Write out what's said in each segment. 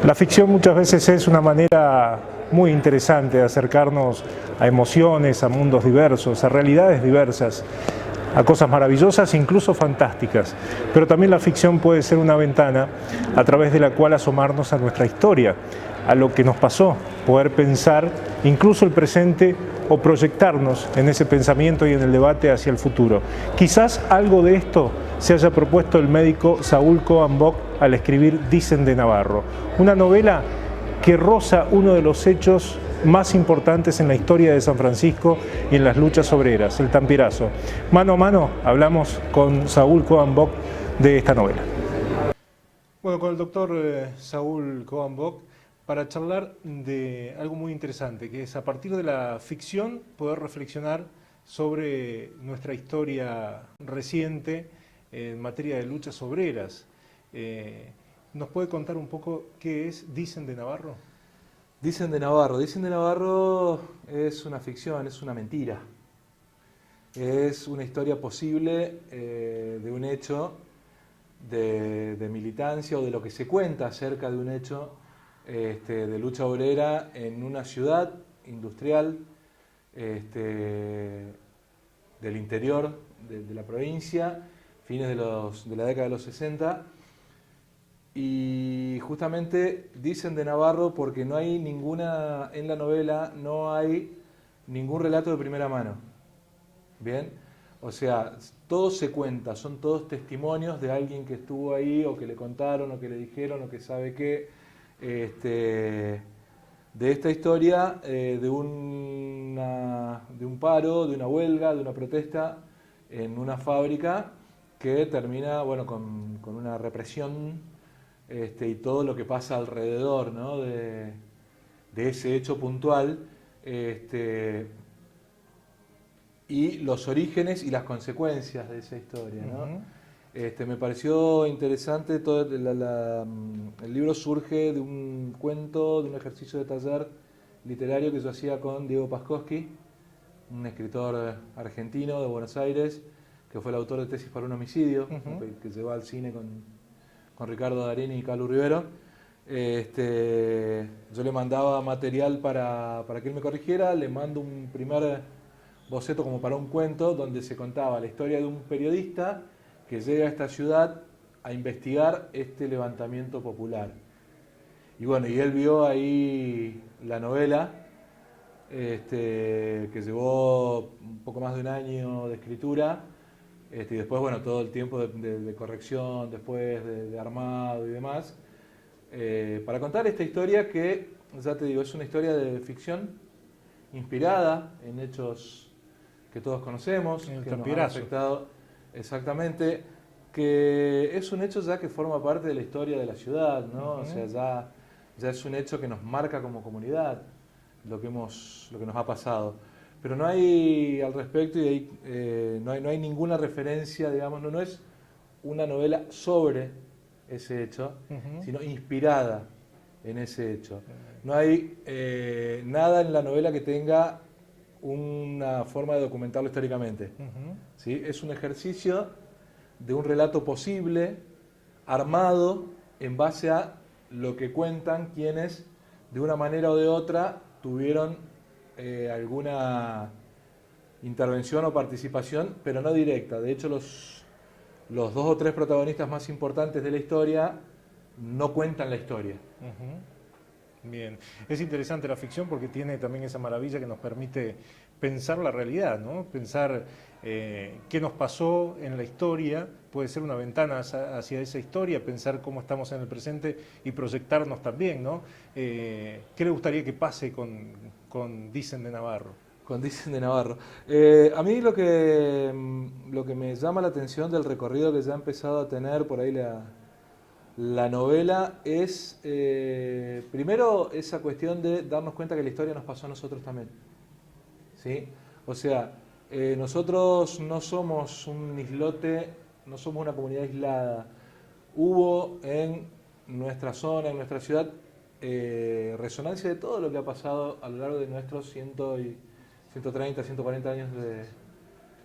La ficción muchas veces es una manera muy interesante de acercarnos a emociones, a mundos diversos, a realidades diversas, a cosas maravillosas, incluso fantásticas. Pero también la ficción puede ser una ventana a través de la cual asomarnos a nuestra historia, a lo que nos pasó, poder pensar incluso el presente o proyectarnos en ese pensamiento y en el debate hacia el futuro. Quizás algo de esto se haya propuesto el médico Saúl Cohan Bock al escribir Dicen de Navarro, una novela que roza uno de los hechos más importantes en la historia de San Francisco y en las luchas obreras, el Tampierazo. Mano a mano hablamos con Saúl Cohan Bock de esta novela. Bueno, con el doctor Saúl Cohan Bock para charlar de algo muy interesante, que es a partir de la ficción poder reflexionar sobre nuestra historia reciente en materia de luchas obreras. ¿Nos puede contar un poco qué es Dicen de Navarro? Dicen de Navarro es una ficción, es una mentira. Es una historia posible de un hecho de militancia o de lo que se cuenta acerca de un hecho de lucha obrera en una ciudad industrial del interior de la provincia, fines de la década de los 60. Y justamente dicen de Navarro porque no hay ninguna, en la novela no hay ningún relato de primera mano. ¿Bien? O sea, todo se cuenta, son todos testimonios de alguien que estuvo ahí o que le contaron o que le dijeron o que sabe qué, de esta historia de un paro, de una huelga, de una protesta en una fábrica que termina, bueno, con una represión y todo lo que pasa alrededor, ¿no? de ese hecho puntual, y los orígenes y las consecuencias de esa historia, ¿no? Me pareció interesante, todo el libro surge de un cuento, de un ejercicio de taller literario que yo hacía con Diego Paskowski, un escritor argentino de Buenos Aires, que fue el autor de Tesis para un homicidio, que llevó al cine con Ricardo Darín y Carlos Rivero. Yo le mandaba material para que él me corrigiera, le mando un primer boceto como para un cuento donde se contaba la historia de un periodista que llega a esta ciudad a investigar este levantamiento popular. Y bueno, y él vio ahí la novela, que llevó un poco más de un año de escritura, y después, bueno, todo el tiempo de corrección, después de armado y demás, para contar esta historia que, ya te digo, es una historia de ficción inspirada en hechos que todos conocemos, que nos han afectado exactamente, que es un hecho ya que forma parte de la historia de la ciudad, ¿no? O sea, ya es un hecho que nos marca como comunidad lo que nos ha pasado. Pero no hay al respecto y no hay ninguna referencia, digamos, no es una novela sobre ese hecho, sino inspirada en ese hecho. No hay nada en la novela que tenga una forma de documentarlo históricamente. ¿Sí? Es un ejercicio de un relato posible, armado en base a lo que cuentan quienes, de una manera o de otra, tuvieron alguna intervención o participación, pero no directa. De hecho, los dos o tres protagonistas más importantes de la historia no cuentan la historia. Bien, es interesante la ficción porque tiene también esa maravilla que nos permite pensar la realidad, ¿no? Pensar qué nos pasó en la historia, puede ser una ventana hacia esa historia, pensar cómo estamos en el presente y proyectarnos también, ¿no? ¿Qué le gustaría que pase con Dicen de Navarro? Con Dicen de Navarro. A mí lo que me llama la atención del recorrido que ya ha empezado a tener por ahí la novela es, primero, esa cuestión de darnos cuenta que la historia nos pasó a nosotros también. ¿Sí? O sea, nosotros no somos un islote, no somos una comunidad aislada. Hubo en nuestra zona, en nuestra ciudad, resonancia de todo lo que ha pasado a lo largo de nuestros 130, 140 años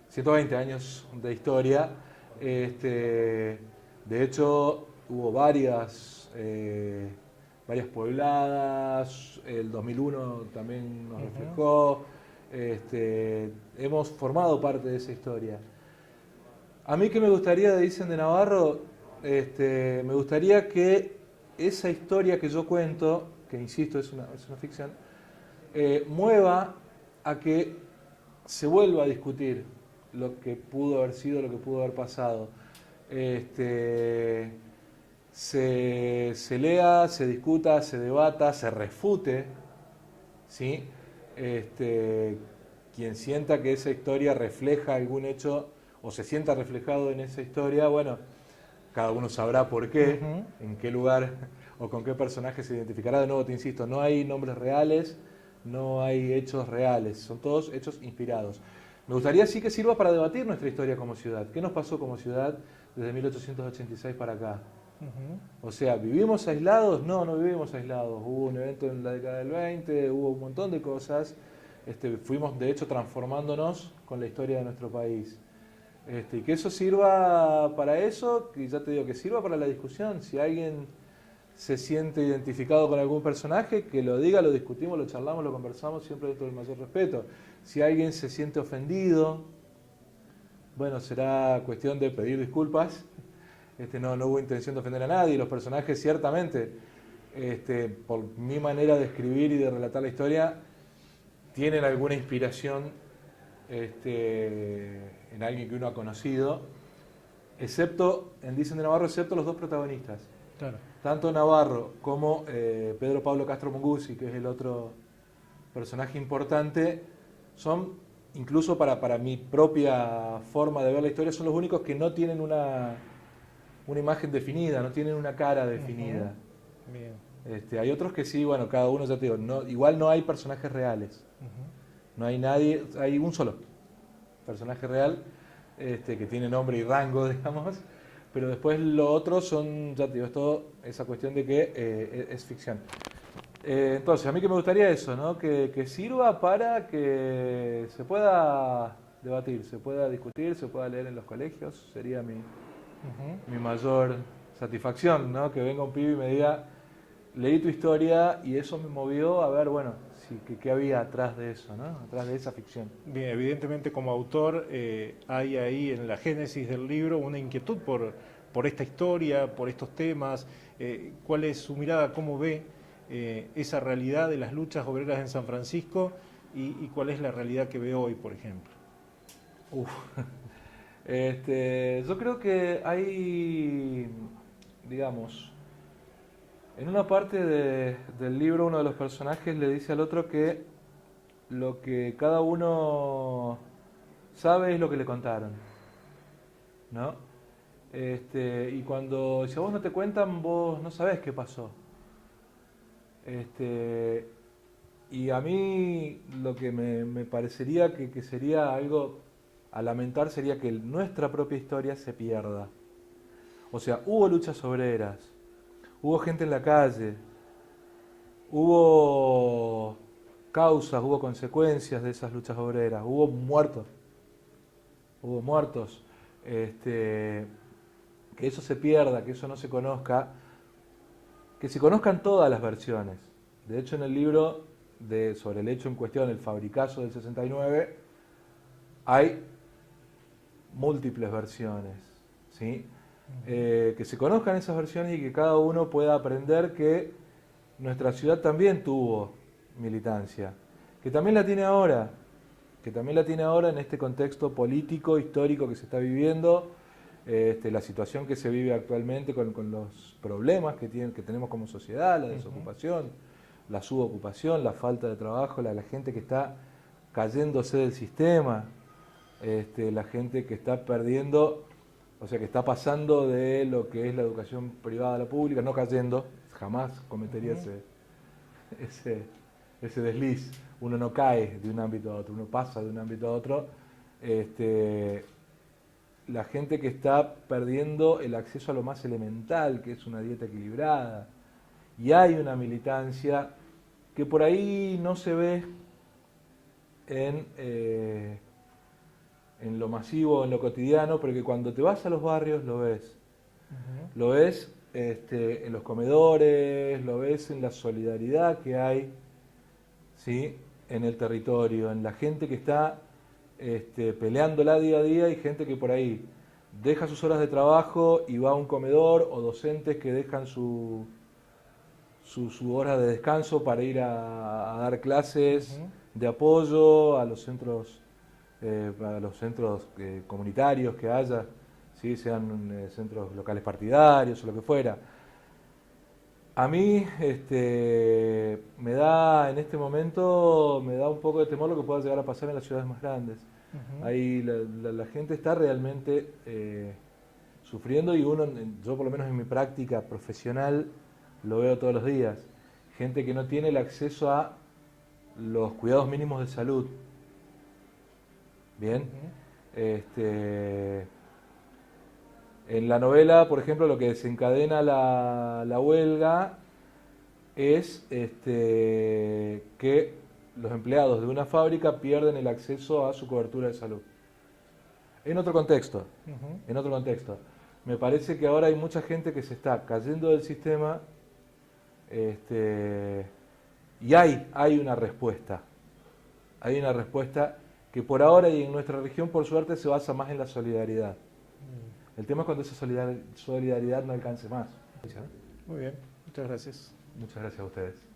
120 años de historia. De hecho, hubo varias varias pobladas, el 2001 también nos reflejó, hemos formado parte de esa historia. A mí, ¿qué me gustaría, dicen de Navarro? Me gustaría que esa historia que yo cuento, que insisto es una ficción, mueva a que se vuelva a discutir lo que pudo haber sido, lo que pudo haber pasado. Se lea, se discuta, se debata, se refute, ¿sí? Quien sienta que esa historia refleja algún hecho o se sienta reflejado en esa historia, bueno, cada uno sabrá por qué, en qué lugar o con qué personaje se identificará. De nuevo te insisto, no hay nombres reales, no hay hechos reales, son todos hechos inspirados. Me gustaría sí que sirva para debatir nuestra historia como ciudad. ¿Qué nos pasó como ciudad desde 1886 para acá? O sea, ¿vivimos aislados? No, no vivimos aislados. Hubo un evento en la década del 20, hubo un montón de cosas. Fuimos, de hecho, transformándonos con la historia de nuestro país. Y que eso sirva para eso, y ya te digo, que sirva para la discusión. Si alguien se siente identificado con algún personaje, que lo diga, lo discutimos, lo charlamos, lo conversamos, siempre dentro del mayor respeto. Si alguien se siente ofendido, bueno, será cuestión de pedir disculpas. No hubo intención de ofender a nadie. Los personajes, ciertamente, por mi manera de escribir y de relatar la historia, tienen alguna inspiración en alguien que uno ha conocido, excepto, en Dicen de Navarro, excepto los dos protagonistas. Claro. Tanto Navarro como Pedro Pablo Castro Munguzzi, que es el otro personaje importante, son, incluso para mi propia forma de ver la historia, son los únicos que no tienen una imagen definida, no tienen una cara definida. Bien. Hay otros que sí, bueno, cada uno, ya te digo, igual no hay personajes reales. No hay nadie, hay un solo personaje real que tiene nombre y rango, digamos, pero después lo otro son, ya te digo, es todo esa cuestión de que es ficción. Entonces, a mí que me gustaría eso, ¿no? Que sirva para que se pueda debatir, se pueda discutir, se pueda leer en los colegios, sería mi mayor satisfacción, ¿no? Que venga un pibe y me diga, leí tu historia y eso me movió a ver, bueno, sí, qué había atrás de eso, ¿no? Atrás de esa ficción. Bien, evidentemente como autor hay ahí en la génesis del libro una inquietud por esta historia, por estos temas. ¿Cuál es su mirada? ¿Cómo ve esa realidad de las luchas obreras en San Francisco y cuál es la realidad que ve hoy, por ejemplo? Yo creo que hay, digamos, en una parte del libro uno de los personajes le dice al otro que lo que cada uno sabe es lo que le contaron, ¿no? Y cuando, si a vos no te cuentan, vos no sabés qué pasó. Y a mí lo que me parecería que sería algo a lamentar sería que nuestra propia historia se pierda. O sea, hubo luchas obreras, hubo gente en la calle, hubo causas, hubo consecuencias de esas luchas obreras, hubo muertos. Que eso se pierda, que eso no se conozca, que se conozcan todas las versiones. De hecho, en el libro sobre el hecho en cuestión, el fabricazo del 69, hay múltiples versiones, ¿sí? Que se conozcan esas versiones y que cada uno pueda aprender que nuestra ciudad también tuvo militancia, que también la tiene ahora, en este contexto político, histórico que se está viviendo, la situación que se vive actualmente con los problemas que tenemos como sociedad, la desocupación, la subocupación, la falta de trabajo, la gente que está cayéndose del sistema, la gente que está perdiendo, o sea, que está pasando de lo que es la educación privada a la pública, no cayendo, jamás cometería ese desliz. Uno no cae de un ámbito a otro, uno pasa de un ámbito a otro. La gente que está perdiendo el acceso a lo más elemental, que es una dieta equilibrada. Y hay una militancia que por ahí no se ve en lo masivo, en lo cotidiano, pero que cuando te vas a los barrios lo ves. Lo ves en los comedores, lo ves en la solidaridad que hay, ¿sí?, en el territorio, en la gente que está peleándola día a día y gente que por ahí deja sus horas de trabajo y va a un comedor, o docentes que dejan su hora de descanso para ir a dar clases de apoyo a los centros comunitarios que haya, ¿sí?, sean centros locales partidarios o lo que fuera. A mí me da en este momento un poco de temor lo que pueda llegar a pasar en las ciudades más grandes. Ahí la gente está realmente sufriendo, y yo por lo menos en mi práctica profesional lo veo todos los días. Gente que no tiene el acceso a los cuidados mínimos de salud. Bien. En la novela, por ejemplo, lo que desencadena la huelga es que los empleados de una fábrica pierden el acceso a su cobertura de salud. En otro contexto, me parece que ahora hay mucha gente que se está cayendo del sistema, y hay una respuesta. Hay una respuesta que por ahora y en nuestra región, por suerte, se basa más en la solidaridad. El tema es cuando esa solidaridad no alcance más. Muy bien, muchas gracias. Muchas gracias a ustedes.